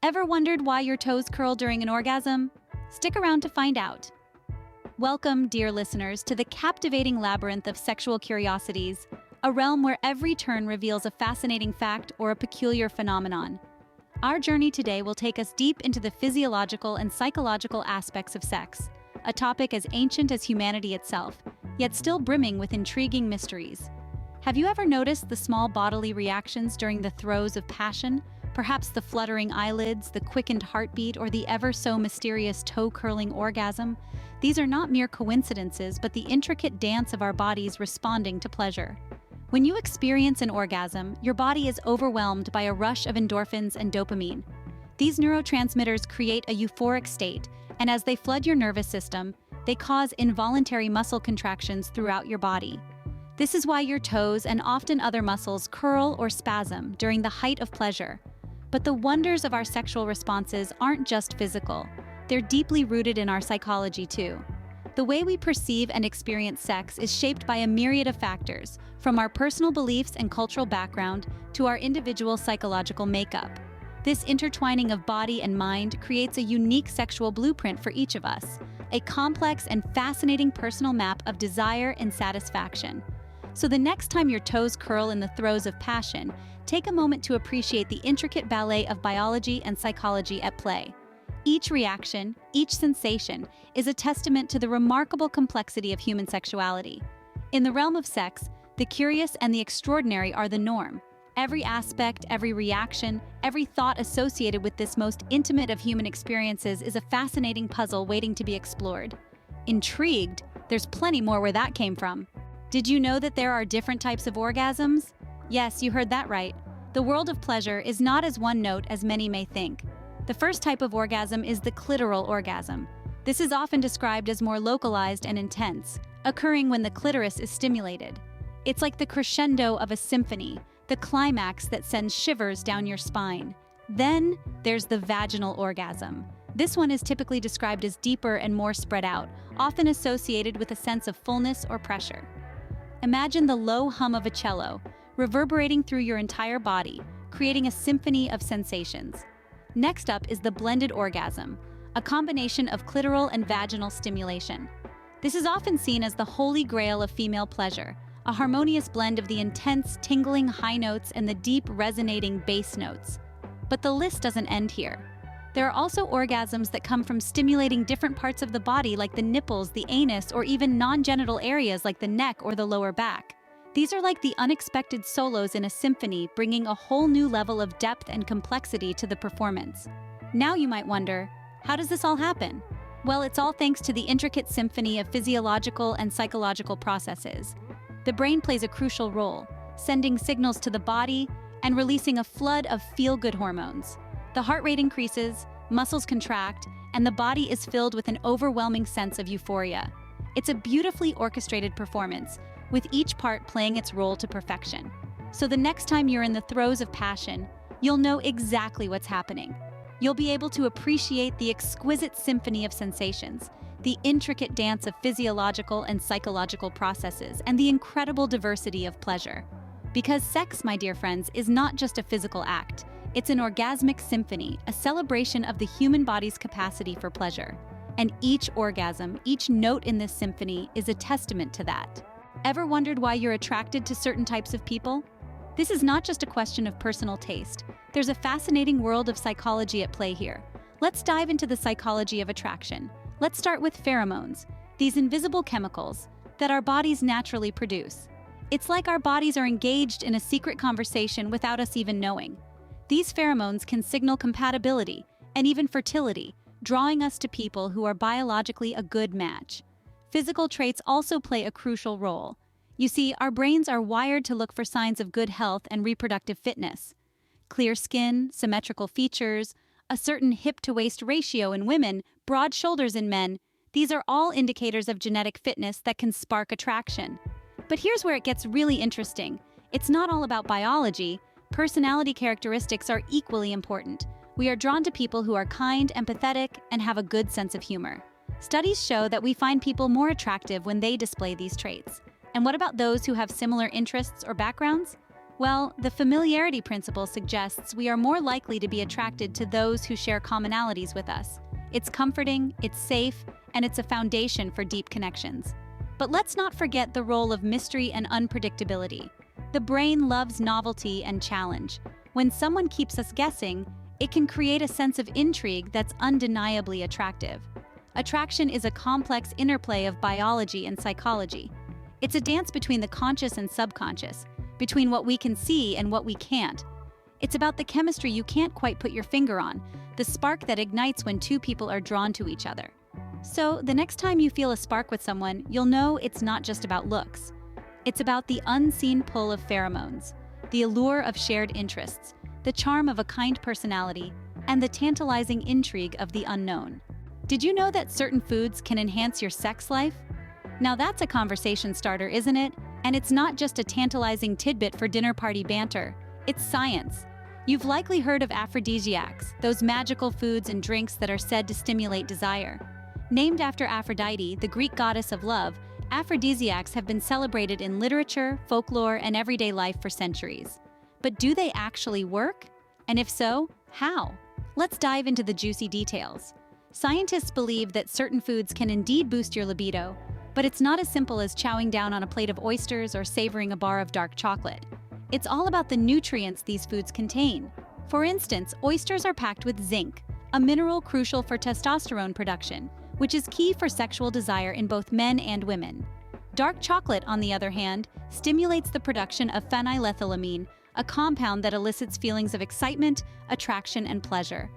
Ever wondered why your toes curl during an orgasm? Stick around to find out. Welcome, dear listeners, to the captivating labyrinth of sexual curiosities, a realm where every turn reveals a fascinating fact or a peculiar phenomenon. Our journey today will take us deep into the physiological and psychological aspects of sex, a topic as ancient as humanity itself, yet still brimming with intriguing mysteries. Have you ever noticed the small bodily reactions during the throes of passion? Perhaps the fluttering eyelids, the quickened heartbeat, or the ever-so-mysterious toe-curling orgasm? These are not mere coincidences, but the intricate dance of our bodies responding to pleasure. When you experience an orgasm, your body is overwhelmed by a rush of endorphins and dopamine. These neurotransmitters create a euphoric state, and as they flood your nervous system, they cause involuntary muscle contractions throughout your body. This is why your toes and often other muscles curl or spasm during the height of pleasure. But the wonders of our sexual responses aren't just physical. They're deeply rooted in our psychology too. The way we perceive and experience sex is shaped by a myriad of factors, from our personal beliefs and cultural background to our individual psychological makeup. This intertwining of body and mind creates a unique sexual blueprint for each of us, a complex and fascinating personal map of desire and satisfaction. So the next time your toes curl in the throes of passion, take a moment to appreciate the intricate ballet of biology and psychology at play. Each reaction, each sensation, is a testament to the remarkable complexity of human sexuality. In the realm of sex, the curious and the extraordinary are the norm. Every aspect, every reaction, every thought associated with this most intimate of human experiences is a fascinating puzzle waiting to be explored. Intrigued? There's plenty more where that came from. Did you know that there are different types of orgasms? Yes, you heard that right. The world of pleasure is not as one note as many may think. The first type of orgasm is the clitoral orgasm. This is often described as more localized and intense, occurring when the clitoris is stimulated. It's like the crescendo of a symphony, the climax that sends shivers down your spine. Then there's the vaginal orgasm. This one is typically described as deeper and more spread out, often associated with a sense of fullness or pressure. Imagine the low hum of a cello, reverberating through your entire body, creating a symphony of sensations. Next up is the blended orgasm, a combination of clitoral and vaginal stimulation. This is often seen as the holy grail of female pleasure, a harmonious blend of the intense, tingling high notes and the deep, resonating bass notes. But the list doesn't end here. There are also orgasms that come from stimulating different parts of the body like the nipples, the anus, or even non-genital areas like the neck or the lower back. These are like the unexpected solos in a symphony, bringing a whole new level of depth and complexity to the performance. Now you might wonder, how does this all happen? Well, it's all thanks to the intricate symphony of physiological and psychological processes. The brain plays a crucial role, sending signals to the body and releasing a flood of feel-good hormones. The heart rate increases, muscles contract, and the body is filled with an overwhelming sense of euphoria. It's a beautifully orchestrated performance, with each part playing its role to perfection. So the next time you're in the throes of passion, you'll know exactly what's happening. You'll be able to appreciate the exquisite symphony of sensations, the intricate dance of physiological and psychological processes, and the incredible diversity of pleasure. Because sex, my dear friends, is not just a physical act. It's an orgasmic symphony, a celebration of the human body's capacity for pleasure. And each orgasm, each note in this symphony is a testament to that. Ever wondered why you're attracted to certain types of people? This is not just a question of personal taste. There's a fascinating world of psychology at play here. Let's dive into the psychology of attraction. Let's start with pheromones, these invisible chemicals that our bodies naturally produce. It's like our bodies are engaged in a secret conversation without us even knowing. These pheromones can signal compatibility and even fertility, drawing us to people who are biologically a good match. Physical traits also play a crucial role. You see, our brains are wired to look for signs of good health and reproductive fitness. Clear skin, symmetrical features, a certain hip-to-waist ratio in women, broad shoulders in men, these are all indicators of genetic fitness that can spark attraction. But here's where it gets really interesting. It's not all about biology. Personality characteristics are equally important. We are drawn to people who are kind, empathetic, and have a good sense of humor. Studies show that we find people more attractive when they display these traits. And what about those who have similar interests or backgrounds? Well, the familiarity principle suggests we are more likely to be attracted to those who share commonalities with us. It's comforting, it's safe, and it's a foundation for deep connections. But let's not forget the role of mystery and unpredictability. The brain loves novelty and challenge. When someone keeps us guessing, it can create a sense of intrigue that's undeniably attractive. Attraction is a complex interplay of biology and psychology. It's a dance between the conscious and subconscious, between what we can see and what we can't. It's about the chemistry you can't quite put your finger on, the spark that ignites when two people are drawn to each other. So, the next time you feel a spark with someone, you'll know it's not just about looks. It's about the unseen pull of pheromones, the allure of shared interests, the charm of a kind personality, and the tantalizing intrigue of the unknown. Did you know that certain foods can enhance your sex life? Now that's a conversation starter, isn't it? And it's not just a tantalizing tidbit for dinner party banter. It's science. You've likely heard of aphrodisiacs, those magical foods and drinks that are said to stimulate desire. Named after Aphrodite, the Greek goddess of love, aphrodisiacs have been celebrated in literature, folklore, and everyday life for centuries. But do they actually work? And if so, how? Let's dive into the juicy details. Scientists believe that certain foods can indeed boost your libido, but it's not as simple as chowing down on a plate of oysters or savoring a bar of dark chocolate. It's all about the nutrients these foods contain. For instance, oysters are packed with zinc, a mineral crucial for testosterone production, which is key for sexual desire in both men and women. Dark chocolate, on the other hand, stimulates the production of phenylethylamine, a compound that elicits feelings of excitement, attraction, and pleasure.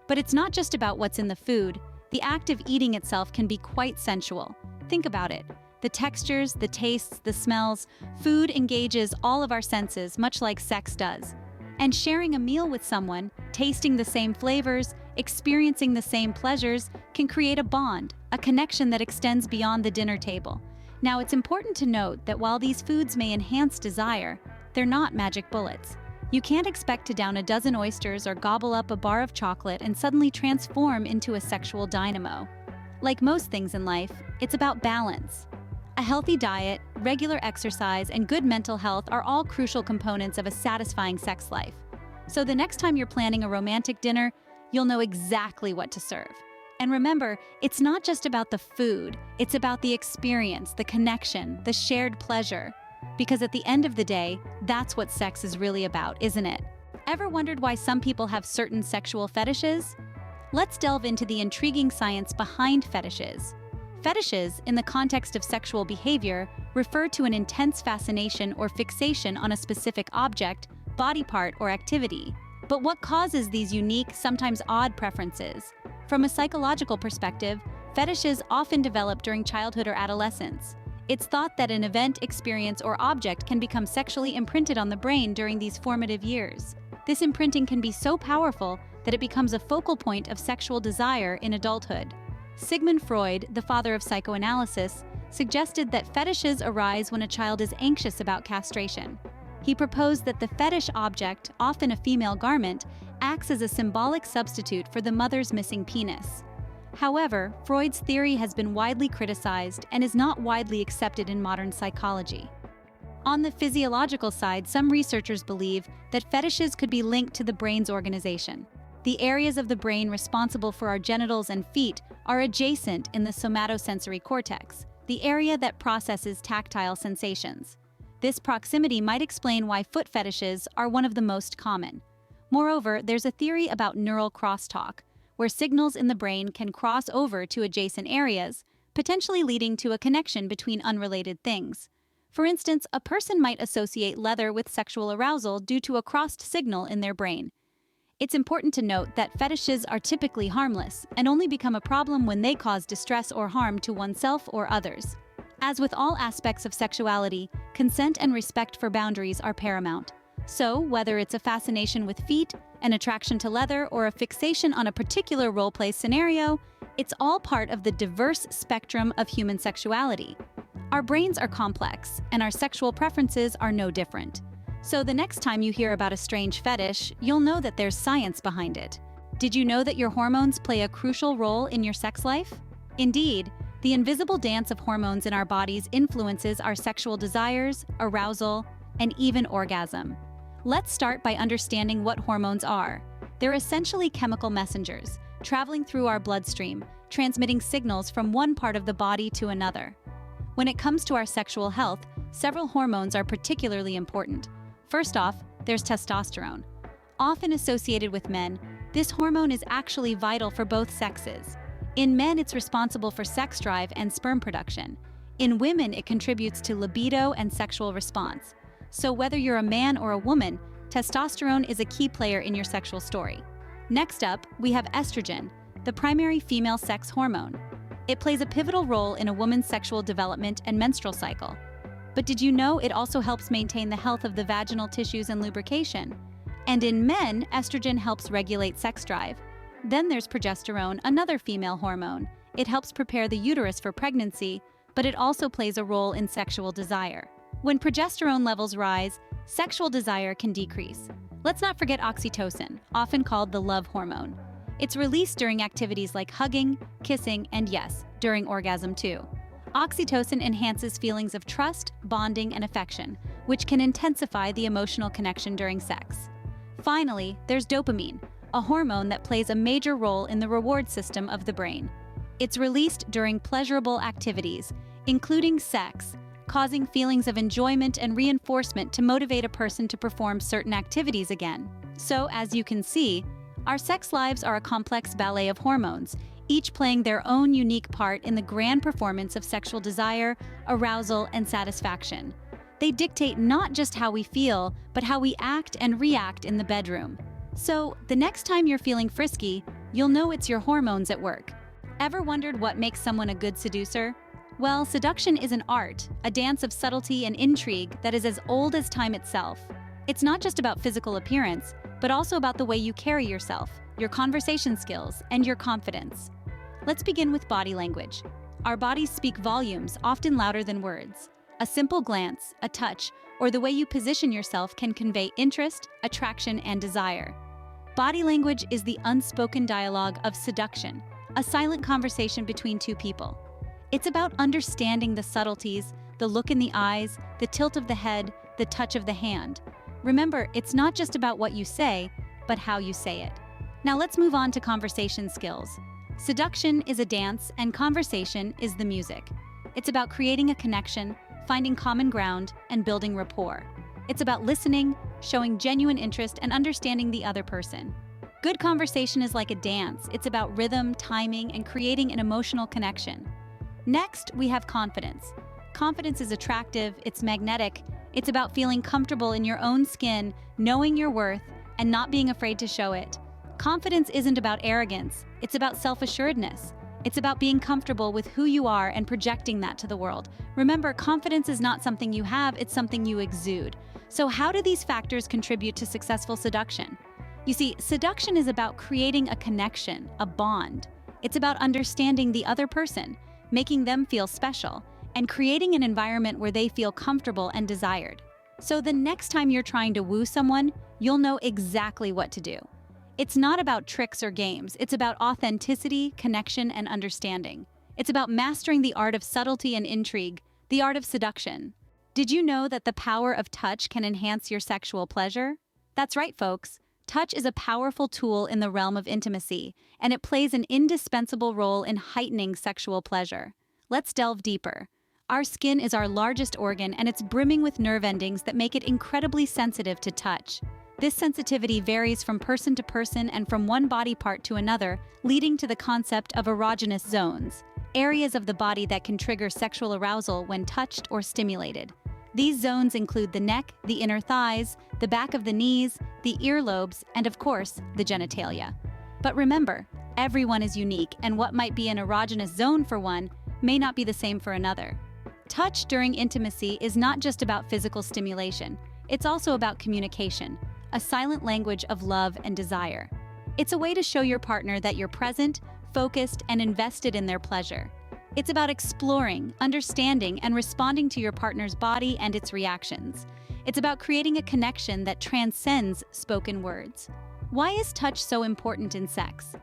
But it's not just about what's in the food. The act of eating itself can be quite sensual. Think about it. The textures, the tastes, the smells, food engages all of our senses, much like sex does. And sharing a meal with someone, tasting the same flavors, experiencing the same pleasures, can create a bond, a connection that extends beyond the dinner table. Now, it's important to note that while these foods may enhance desire, they're not magic bullets. You can't expect to down a dozen oysters or gobble up a bar of chocolate and suddenly transform into a sexual dynamo. Like most things in life, it's about balance. A healthy diet, regular exercise, and good mental health are all crucial components of a satisfying sex life. So the next time you're planning a romantic dinner, you'll know exactly what to serve. And remember, it's not just about the food, it's about the experience, the connection, the shared pleasure. Because at the end of the day, that's what sex is really about, isn't it? Ever wondered why some people have certain sexual fetishes? Let's delve into the intriguing science behind fetishes. Fetishes, in the context of sexual behavior, refer to an intense fascination or fixation on a specific object, body part, or activity. But what causes these unique, sometimes odd preferences? From a psychological perspective, fetishes often develop during childhood or adolescence. It's thought that an event, experience, or object can become sexually imprinted on the brain during these formative years. This imprinting can be so powerful that it becomes a focal point of sexual desire in adulthood. Sigmund Freud, the father of psychoanalysis, suggested that fetishes arise when a child is anxious about castration. He proposed that the fetish object, often a female garment, acts as a symbolic substitute for the mother's missing penis. However, Freud's theory has been widely criticized and is not widely accepted in modern psychology. On the physiological side, some researchers believe that fetishes could be linked to the brain's organization. The areas of the brain responsible for our genitals and feet are adjacent in the somatosensory cortex, the area that processes tactile sensations. This proximity might explain why foot fetishes are one of the most common. Moreover, there's a theory about neural crosstalk, where signals in the brain can cross over to adjacent areas, potentially leading to a connection between unrelated things. For instance, a person might associate leather with sexual arousal due to a crossed signal in their brain. It's important to note that fetishes are typically harmless and only become a problem when they cause distress or harm to oneself or others. As with all aspects of sexuality, consent and respect for boundaries are paramount. So, whether it's a fascination with feet, an attraction to leather, or a fixation on a particular role-play scenario, it's all part of the diverse spectrum of human sexuality. Our brains are complex, and our sexual preferences are no different. So the next time you hear about a strange fetish, you'll know that there's science behind it. Did you know that your hormones play a crucial role in your sex life? Indeed, the invisible dance of hormones in our bodies influences our sexual desires, arousal, and even orgasm. Let's start by understanding what hormones are. They're essentially chemical messengers, traveling through our bloodstream, transmitting signals from one part of the body to another. When it comes to our sexual health, several hormones are particularly important. First off, there's testosterone. Often associated with men, this hormone is actually vital for both sexes. In men, it's responsible for sex drive and sperm production. In women, it contributes to libido and sexual response. So whether you're a man or a woman, testosterone is a key player in your sexual story. Next up, we have estrogen, the primary female sex hormone. It plays a pivotal role in a woman's sexual development and menstrual cycle. But did you know it also helps maintain the health of the vaginal tissues and lubrication? And in men, estrogen helps regulate sex drive. Then there's progesterone, another female hormone. It helps prepare the uterus for pregnancy, but it also plays a role in sexual desire. When progesterone levels rise, sexual desire can decrease. Let's not forget oxytocin, often called the love hormone. It's released during activities like hugging, kissing, and yes, during orgasm too. Oxytocin enhances feelings of trust, bonding, and affection, which can intensify the emotional connection during sex. Finally, there's dopamine, a hormone that plays a major role in the reward system of the brain. It's released during pleasurable activities, including sex, causing feelings of enjoyment and reinforcement to motivate a person to perform certain activities again. So, as you can see, our sex lives are a complex ballet of hormones, each playing their own unique part in the grand performance of sexual desire, arousal, and satisfaction. They dictate not just how we feel, but how we act and react in the bedroom. So, the next time you're feeling frisky, you'll know it's your hormones at work. Ever wondered what makes someone a good seducer? Well, seduction is an art, a dance of subtlety and intrigue that is as old as time itself. It's not just about physical appearance, but also about the way you carry yourself, your conversation skills, and your confidence. Let's begin with body language. Our bodies speak volumes, often louder than words. A simple glance, a touch, or the way you position yourself can convey interest, attraction, and desire. Body language is the unspoken dialogue of seduction, a silent conversation between two people. It's about understanding the subtleties, the look in the eyes, the tilt of the head, the touch of the hand. Remember, it's not just about what you say, but how you say it. Now let's move on to conversation skills. Seduction is a dance and conversation is the music. It's about creating a connection, finding common ground, and building rapport. It's about listening, showing genuine interest, and understanding the other person. Good conversation is like a dance. It's about rhythm, timing, and creating an emotional connection. Next, we have confidence. Confidence is attractive, it's magnetic, it's about feeling comfortable in your own skin, knowing your worth, and not being afraid to show it. Confidence isn't about arrogance, it's about self-assuredness. It's about being comfortable with who you are and projecting that to the world. Remember, confidence is not something you have, it's something you exude. So how do these factors contribute to successful seduction? You see, seduction is about creating a connection, a bond. It's about understanding the other person, making them feel special, and creating an environment where they feel comfortable and desired. So the next time you're trying to woo someone, you'll know exactly what to do. It's not about tricks or games, it's about authenticity, connection, and understanding. It's about mastering the art of subtlety and intrigue, the art of seduction. Did you know that the power of touch can enhance your sexual pleasure? That's right, folks. Touch is a powerful tool in the realm of intimacy, and it plays an indispensable role in heightening sexual pleasure. Let's delve deeper. Our skin is our largest organ, and it's brimming with nerve endings that make it incredibly sensitive to touch. This sensitivity varies from person to person and from one body part to another, leading to the concept of erogenous zones, areas of the body that can trigger sexual arousal when touched or stimulated. These zones include the neck, the inner thighs, the back of the knees, the earlobes, and of course, the genitalia. But remember, everyone is unique, and what might be an erogenous zone for one may not be the same for another. Touch during intimacy is not just about physical stimulation, it's also about communication, a silent language of love and desire. It's a way to show your partner that you're present, focused, and invested in their pleasure. It's about exploring, understanding, and responding to your partner's body and its reactions. It's about creating a connection that transcends spoken words. Why is touch so important in sex?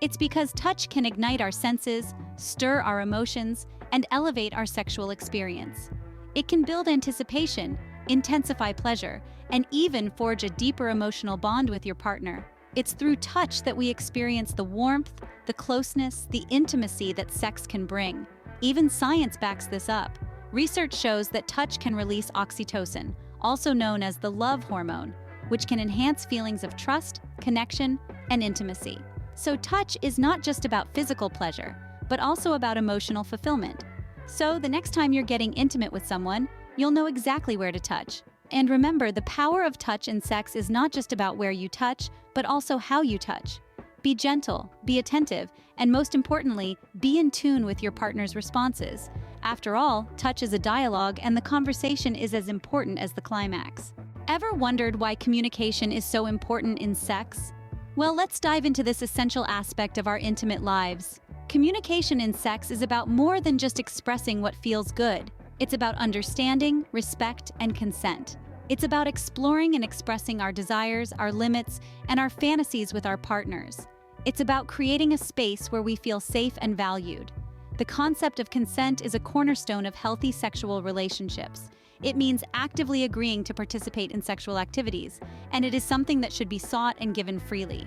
It's because touch can ignite our senses, stir our emotions, and elevate our sexual experience. It can build anticipation, intensify pleasure, and even forge a deeper emotional bond with your partner. It's through touch that we experience the warmth, the closeness, the intimacy that sex can bring. Even science backs this up. Research shows that touch can release oxytocin, also known as the love hormone, which can enhance feelings of trust, connection, and intimacy. So touch is not just about physical pleasure, but also about emotional fulfillment. So the next time you're getting intimate with someone, you'll know exactly where to touch. And remember, the power of touch in sex is not just about where you touch, but also how you touch. Be gentle, be attentive, and most importantly, be in tune with your partner's responses. After all, touch is a dialogue, and the conversation is as important as the climax. Ever wondered why communication is so important in sex? Well, let's dive into this essential aspect of our intimate lives. Communication in sex is about more than just expressing what feels good. It's about understanding, respect, and consent. It's about exploring and expressing our desires, our limits, and our fantasies with our partners. It's about creating a space where we feel safe and valued. The concept of consent is a cornerstone of healthy sexual relationships. It means actively agreeing to participate in sexual activities, and it is something that should be sought and given freely.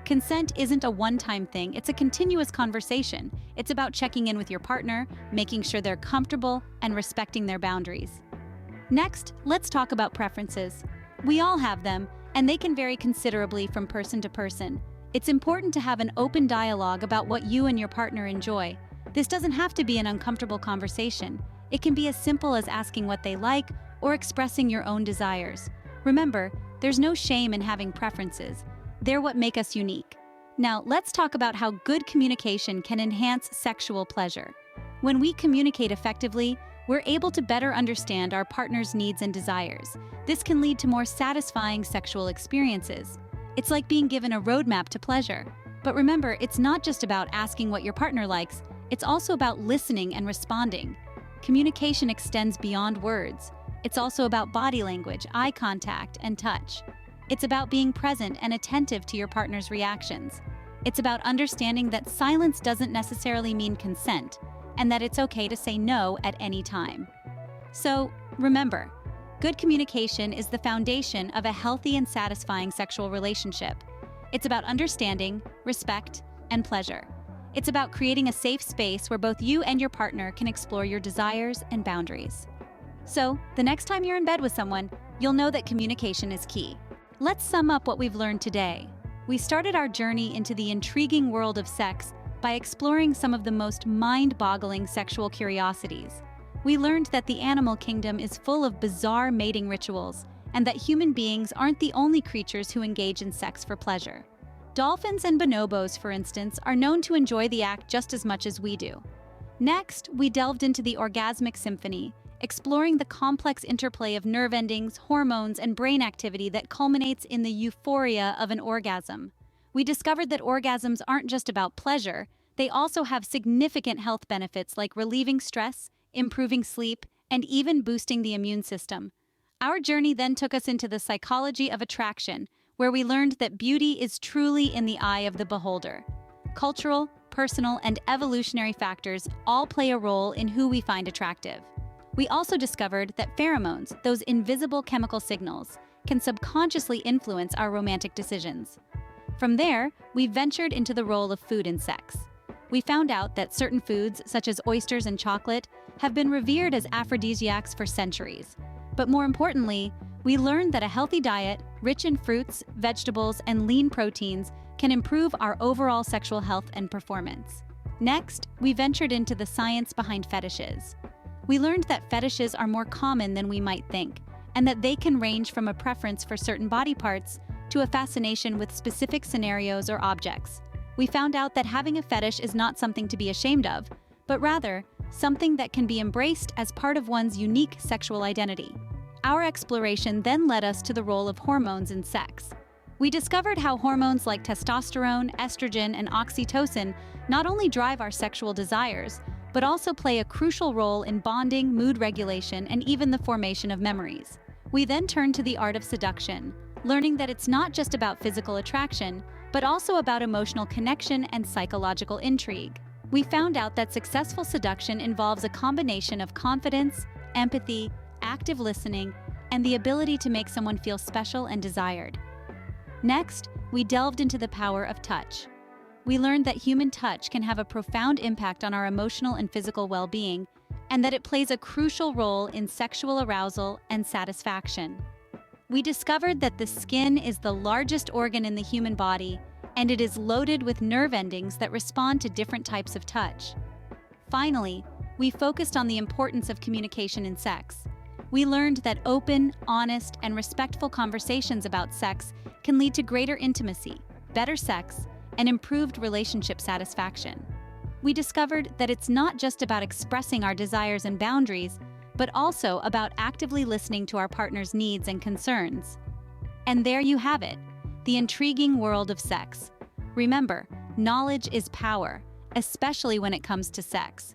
Consent isn't a one-time thing, it's a continuous conversation. It's about checking in with your partner, making sure they're comfortable, and respecting their boundaries. Next, let's talk about preferences. We all have them, and they can vary considerably from person to person. It's important to have an open dialogue about what you and your partner enjoy. This doesn't have to be an uncomfortable conversation. It can be as simple as asking what they like or expressing your own desires. Remember, there's no shame in having preferences. They're what make us unique. Now, let's talk about how good communication can enhance sexual pleasure. When we communicate effectively, we're able to better understand our partner's needs and desires. This can lead to more satisfying sexual experiences. It's like being given a roadmap to pleasure. But remember, it's not just about asking what your partner likes, it's also about listening and responding. Communication extends beyond words. It's also about body language, eye contact, and touch. It's about being present and attentive to your partner's reactions. It's about understanding that silence doesn't necessarily mean consent, and that it's okay to say no at any time. So, remember, good communication is the foundation of a healthy and satisfying sexual relationship. It's about understanding, respect, and pleasure. It's about creating a safe space where both you and your partner can explore your desires and boundaries. So, the next time you're in bed with someone, you'll know that communication is key. Let's sum up what we've learned today. We started our journey into the intriguing world of sex by exploring some of the most mind-boggling sexual curiosities. We learned that the animal kingdom is full of bizarre mating rituals, and that human beings aren't the only creatures who engage in sex for pleasure. Dolphins and bonobos, for instance, are known to enjoy the act just as much as we do. Next, we delved into the orgasmic symphony, exploring the complex interplay of nerve endings, hormones, and brain activity that culminates in the euphoria of an orgasm. We discovered that orgasms aren't just about pleasure, they also have significant health benefits like relieving stress, improving sleep, and even boosting the immune system. Our journey then took us into the psychology of attraction, where we learned that beauty is truly in the eye of the beholder. Cultural, personal, and evolutionary factors all play a role in who we find attractive. We also discovered that pheromones, those invisible chemical signals, can subconsciously influence our romantic decisions. From there, we ventured into the role of food in sex. We found out that certain foods, such as oysters and chocolate, have been revered as aphrodisiacs for centuries. But more importantly, we learned that a healthy diet, rich in fruits, vegetables, and lean proteins, can improve our overall sexual health and performance. Next, we ventured into the science behind fetishes. We learned that fetishes are more common than we might think, and that they can range from a preference for certain body parts to a fascination with specific scenarios or objects. We found out that having a fetish is not something to be ashamed of, but rather something that can be embraced as part of one's unique sexual identity. Our exploration then led us to the role of hormones in sex. We discovered how hormones like testosterone, estrogen, and oxytocin not only drive our sexual desires, but also play a crucial role in bonding, mood regulation, and even the formation of memories. We then turned to the art of seduction, learning that it's not just about physical attraction, but also about emotional connection and psychological intrigue. We found out that successful seduction involves a combination of confidence, empathy, active listening, and the ability to make someone feel special and desired. Next, we delved into the power of touch. We learned that human touch can have a profound impact on our emotional and physical well-being, and that it plays a crucial role in sexual arousal and satisfaction. We discovered that the skin is the largest organ in the human body, and it is loaded with nerve endings that respond to different types of touch. Finally, we focused on the importance of communication in sex. We learned that open, honest, and respectful conversations about sex can lead to greater intimacy, better sex, and improved relationship satisfaction. We discovered that it's not just about expressing our desires and boundaries, but also about actively listening to our partner's needs and concerns. And there you have it, the intriguing world of sex. Remember, knowledge is power, especially when it comes to sex.